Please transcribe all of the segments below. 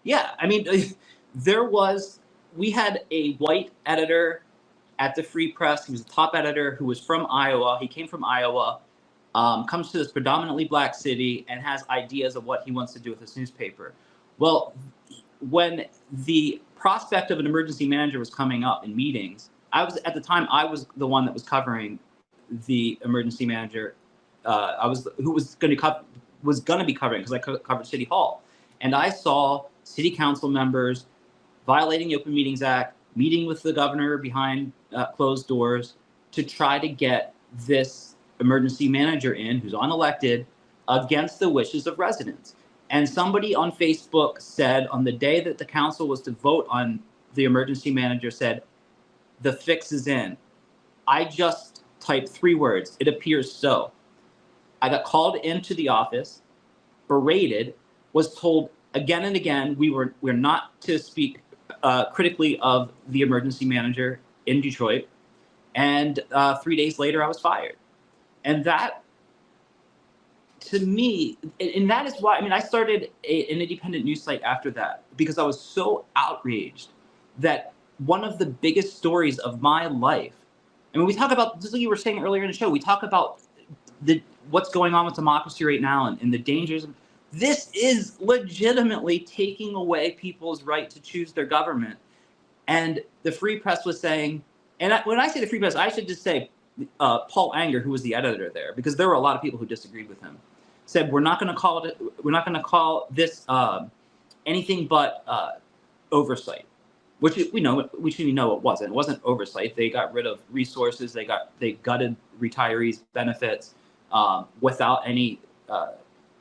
Yeah, I mean, we had a white editor at the Free Press. He was the top editor who was from Iowa. He came from Iowa, comes to this predominantly black city and has ideas of what he wants to do with this newspaper. Well, when the prospect of an emergency manager was coming up in meetings, I was the one that was covering the emergency manager. Who was going to be covering, because I covered City Hall, and I saw city council members violating the Open Meetings Act, meeting with the governor behind closed doors to try to get this emergency manager in, who's unelected, against the wishes of residents. And somebody on Facebook said, on the day that the council was to vote on the emergency manager, said, "The fix is in." I just typed 3 words: "It appears so." I got called into the office, berated, was told again and again we're not to speak critically of the emergency manager in Detroit. And 3 days later, I was fired. And that, to me, and that is why, I mean, I started an independent news site after that, because I was so outraged that one of the biggest stories of my life, I mean, we talk about, just like you were saying earlier in the show, we talk about what's going on with democracy right now and the dangers. This is legitimately taking away people's right to choose their government. And the Free Press was saying, and when I say the Free Press, I should just say Paul Anger, who was the editor there, because there were a lot of people who disagreed with him, said, we're not going to call this anything but oversight, which we know it wasn't. It wasn't oversight. They got rid of resources. They gutted retirees' benefits without any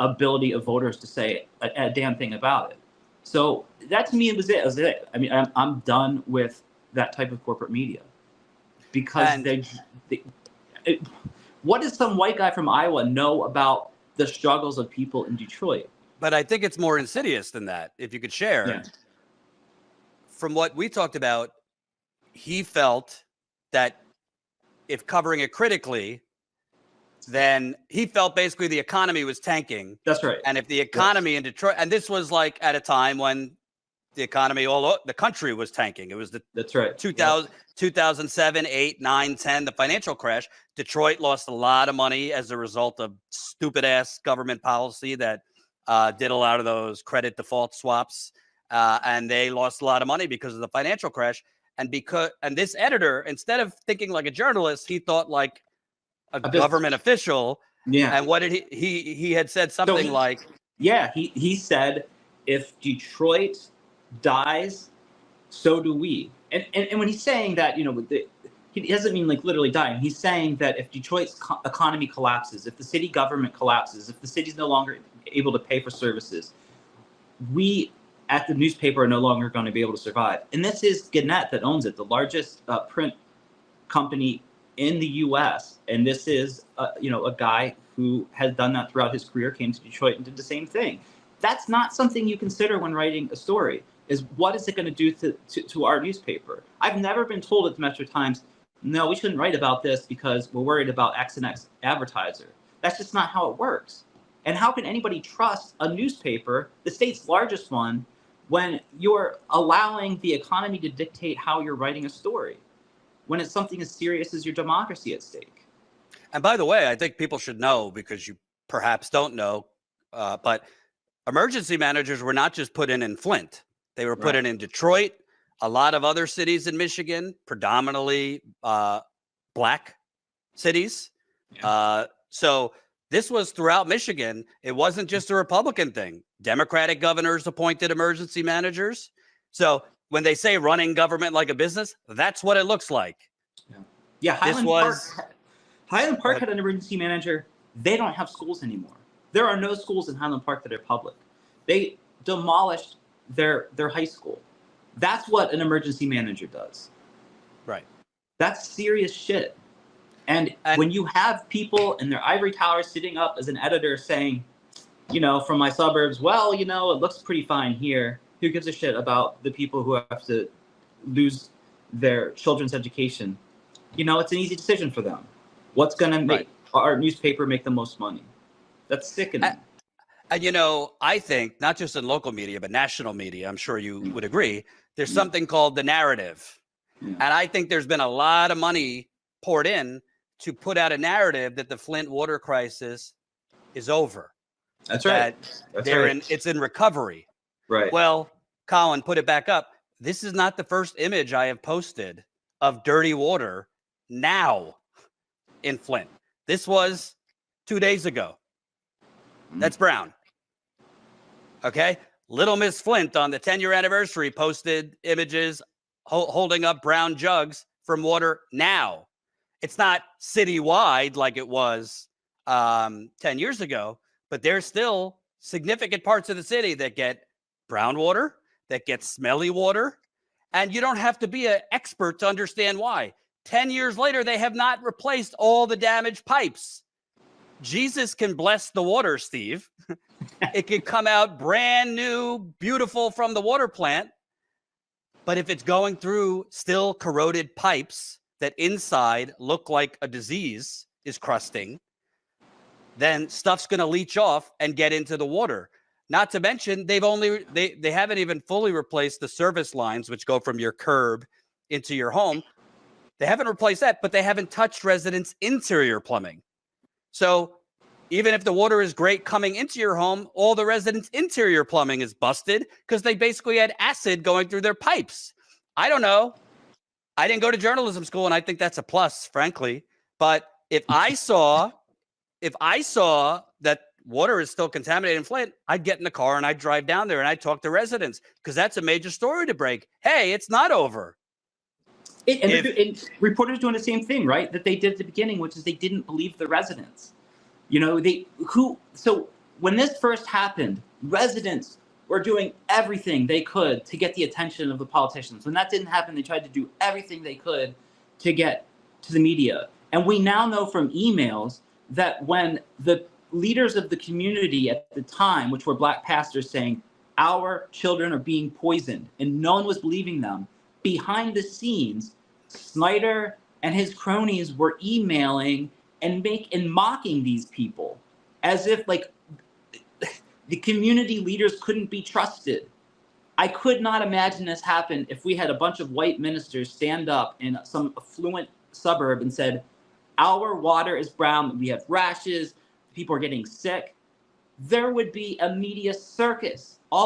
ability of voters to say a damn thing about it. So that, to me, it was it. I mean, I'm done with that type of corporate media, because what does some white guy from Iowa know about the struggles of people in Detroit? But I think it's more insidious than that. If you could share, Yeah. From what we talked about, he felt that if covering it critically, then he felt basically the economy was tanking. That's right. And if the economy in Detroit, and this was like at a time when the economy the country was tanking. It was that's right. 2007, 8, 9, 10, the financial crash. Detroit lost a lot of money as a result of stupid ass government policy that did a lot of those credit default swaps. And they lost a lot of money because of the financial crash. And this editor, instead of thinking like a journalist, he thought like a government official. Yeah. And what did he had said something like, yeah, he said, if Detroit dies, so do we. And when he's saying that, he doesn't mean like literally dying. He's saying that if Detroit's economy collapses, if the city government collapses, if the city's no longer able to pay for services, we at the newspaper are no longer going to be able to survive. And this is Gannett that owns it, the largest print company in the U.S. And this is, a guy who has done that throughout his career, came to Detroit and did the same thing. That's not something you consider when writing a story, is what is it going to do to our newspaper? I've never been told at the Metro Times, no, we shouldn't write about this because we're worried about X and X advertiser. That's just not how it works. And how can anybody trust a newspaper, the state's largest one, when you're allowing the economy to dictate how you're writing a story, when it's something as serious as your democracy at stake? And by the way, I think people should know, because you perhaps don't know, but emergency managers were not just put in Flint. They were put in Detroit, a lot of other cities in Michigan, predominantly black cities. Yeah. So this was throughout Michigan. It wasn't just a Republican thing. Democratic governors appointed emergency managers. So when they say running government like a business, that's what it looks like. Yeah, Highland Park had an emergency manager. They don't have schools anymore. There are no schools in Highland Park that are public. They demolished their high school. That's what an emergency manager does. Right. That's serious shit. And when you have people in their ivory towers sitting up as an editor saying, from my suburbs, well, it looks pretty fine here. Who gives a shit about the people who have to lose their children's education? It's an easy decision for them. What's going to make our newspaper make the most money? That's sickening. And, I think not just in local media, but national media, I'm sure you would agree, there's something called the narrative. And I think there's been a lot of money poured in to put out a narrative that the Flint water crisis is over. That's right. It's in recovery. Right. Well, Colin, put it back up. This is not the first image I have posted of dirty water now in Flint. This was 2 days ago. That's brown. Okay. Little Miss Flint on the 10-year anniversary posted images holding up brown jugs from water now. It's not citywide like it was 10 years ago, but there's still significant parts of the city that get brown water, that get smelly water, and you don't have to be an expert to understand why. 10 years later, they have not replaced all the damaged pipes. Jesus can bless the water, Steve. It could come out brand new, beautiful from the water plant. But if it's going through still corroded pipes that inside look like a disease is crusting, then stuff's going to leach off and get into the water. Not to mention, they haven't even fully replaced the service lines, which go from your curb into your home. They haven't replaced that, but they haven't touched residents' interior plumbing. So even if the water is great coming into your home, all the residents' interior plumbing is busted because they basically had acid going through their pipes. I don't know. I didn't go to journalism school, and I think that's a plus, frankly. But if I saw that water is still contaminated in Flint, I'd get in the car and I'd drive down there and I'd talk to residents because that's a major story to break. Hey, it's not over. And reporters doing the same thing, right? That they did at the beginning, which is they didn't believe the residents. So when this first happened, residents were doing everything they could to get the attention of the politicians. When that didn't happen, they tried to do everything they could to get to the media. And we now know from emails that when the leaders of the community at the time, which were black pastors saying, our children are being poisoned, and no one was believing them, behind the scenes, Snyder and his cronies were emailing and mocking these people as if the community leaders couldn't be trusted. I could not imagine this happen if we had a bunch of white ministers stand up in some affluent suburb and said, our water is brown, we have rashes, people are getting sick. There would be a media circus.